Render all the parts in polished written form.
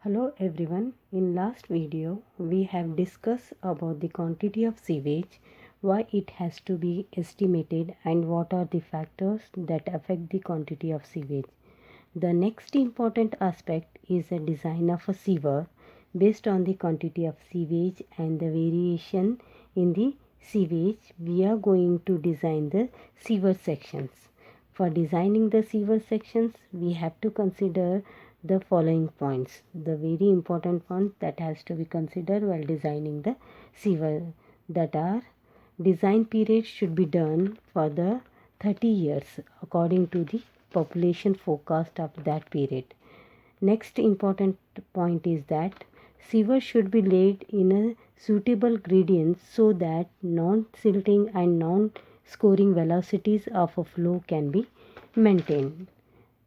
Hello everyone. In last video we have discussed about the quantity of sewage, why it has to be estimated and what are the factors that affect the quantity of sewage. The next important aspect is the design of a sewer based on the quantity of sewage and the variation in the sewage. We are going to design the sewer sections. For designing the sewer sections, we have to consider the following points. The very important ones that has to be considered while designing the sewer, that are: design period should be done for the 30 years according to the population forecast of that period. Next important point is that sewer should be laid in a suitable gradient so that non-silting and non-scoring velocities of a flow can be maintained.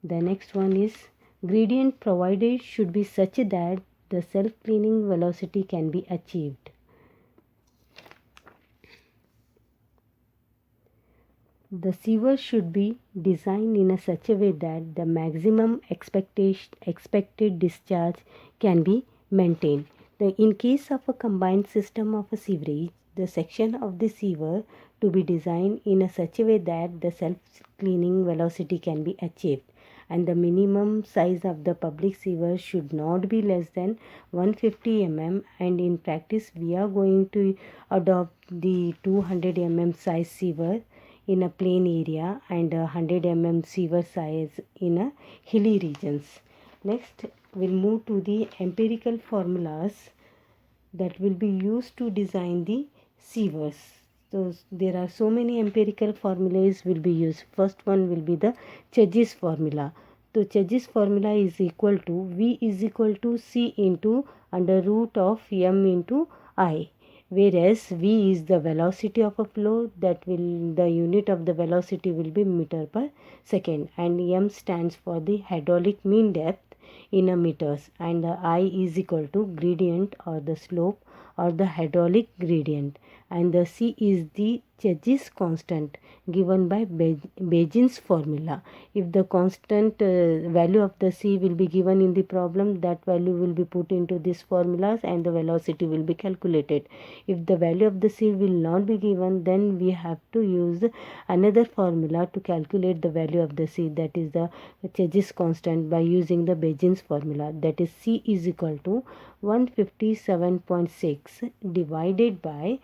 The next one is gradient provided should be such that the self-cleaning velocity can be achieved. The sewer should be designed in such a way that the maximum expected discharge can be maintained. In case of a combined system of a sewerage, the section of the sewer to be designed in such a way that the self-cleaning velocity can be achieved, and the minimum size of the public sewer should not be less than 150 mm, and in practice we are going to adopt the 200 mm size sewer in a plain area and 100 mm sewer size in a hilly regions. Next, we'll move to the empirical formulas that will be used to design the sewers. So there are so many empirical formulas will be used. First one will be the Chegis formula. So Chegis formula is equal to V is equal to C into under root of M into I, whereas V is the velocity of a flow, that will the unit of the velocity will be meter per second, and M stands for the hydraulic mean depth in a meters, and the I is equal to gradient or the slope or the hydraulic gradient, and the C is the Chegis constant given by Bayesian's formula. If the constant value of the C will be given in the problem, that value will be put into this formulas and the velocity will be calculated. If the value of the C will not be given, then we have to use another formula to calculate the value of the C, that is the Chegis constant, by using the Bayesian's formula, that is C is equal to 157.6 divided by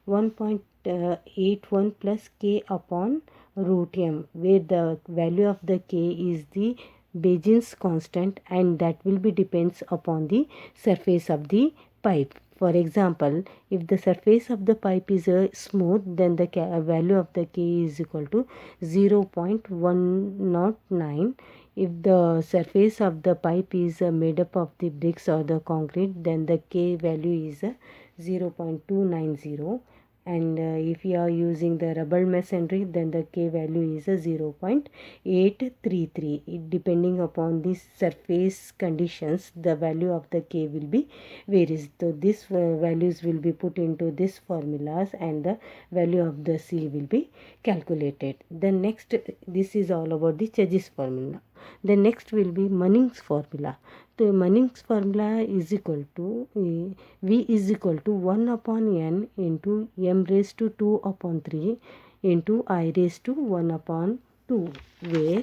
1.81 plus K upon root M, where the value of the K is the Bayesian's constant, and that will be depends upon the surface of the pipe. For example, if the surface of the pipe is smooth, then the value of the K is equal to 0.109. If the surface of the pipe is made up of the bricks or the concrete, then the K value is 0.290, and if you are using the rubber masonry, then the K value is 0.833. Depending upon the surface conditions, the value of the K will be varies. So these values will be put into these formulas and the value of the C will be calculated. Then next, this is all about the Chegis formula. The next will be Manning's formula. The Manning's formula is equal to V is equal to 1 upon N into M raised to 2 upon 3 into I raised to 1 upon 2, where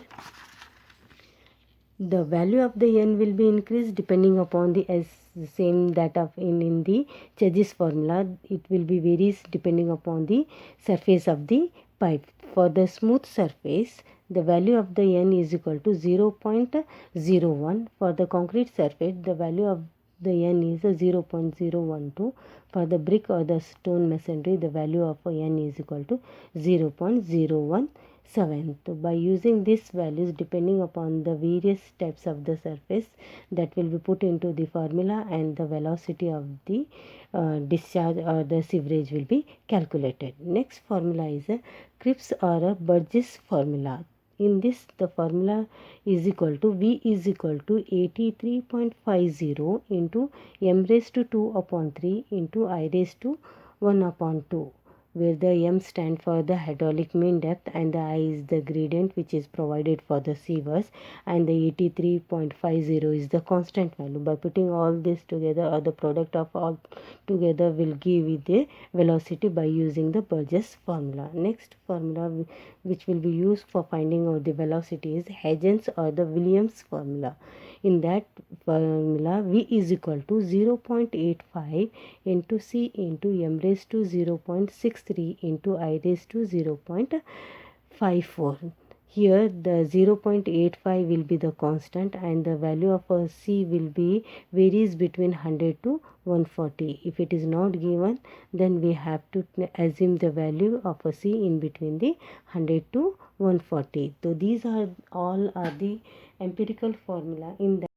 the value of the N will be increased depending upon the same that of in the Chegis formula. It will be varies depending upon the surface of the pipe. For the smooth surface, the value of the N is equal to 0.01. For the concrete surface, the value of the N is 0.012. For the brick or the stone masonry, the value of N is equal to 0.017. So by using these values depending upon the various types of the surface, that will be put into the formula, and the velocity of the discharge or the sewerage will be calculated. Next formula is a Cripps or a Burgess formula. In this, the formula is equal to V is equal to 83.50 into M raised to 2 upon 3 into I raised to 1 upon 2. where the m stand for the hydraulic mean depth and the I is the gradient which is provided for the sievers, and the 83.50 is the constant value. By putting all this together, or the product of all together will give you the velocity by using the Burgess formula. Next formula which will be used for finding out the velocity is Huygens or the Williams formula. In that formula, V is equal to 0.85 into C into m raised to 0.63 into I raised to 0.54. Here the 0.85 will be the constant and the value of a C will be varies between 100 to 140. If it is not given, then we have to assume the value of a C in between the 100 to 140. So these are all are the empirical formula in that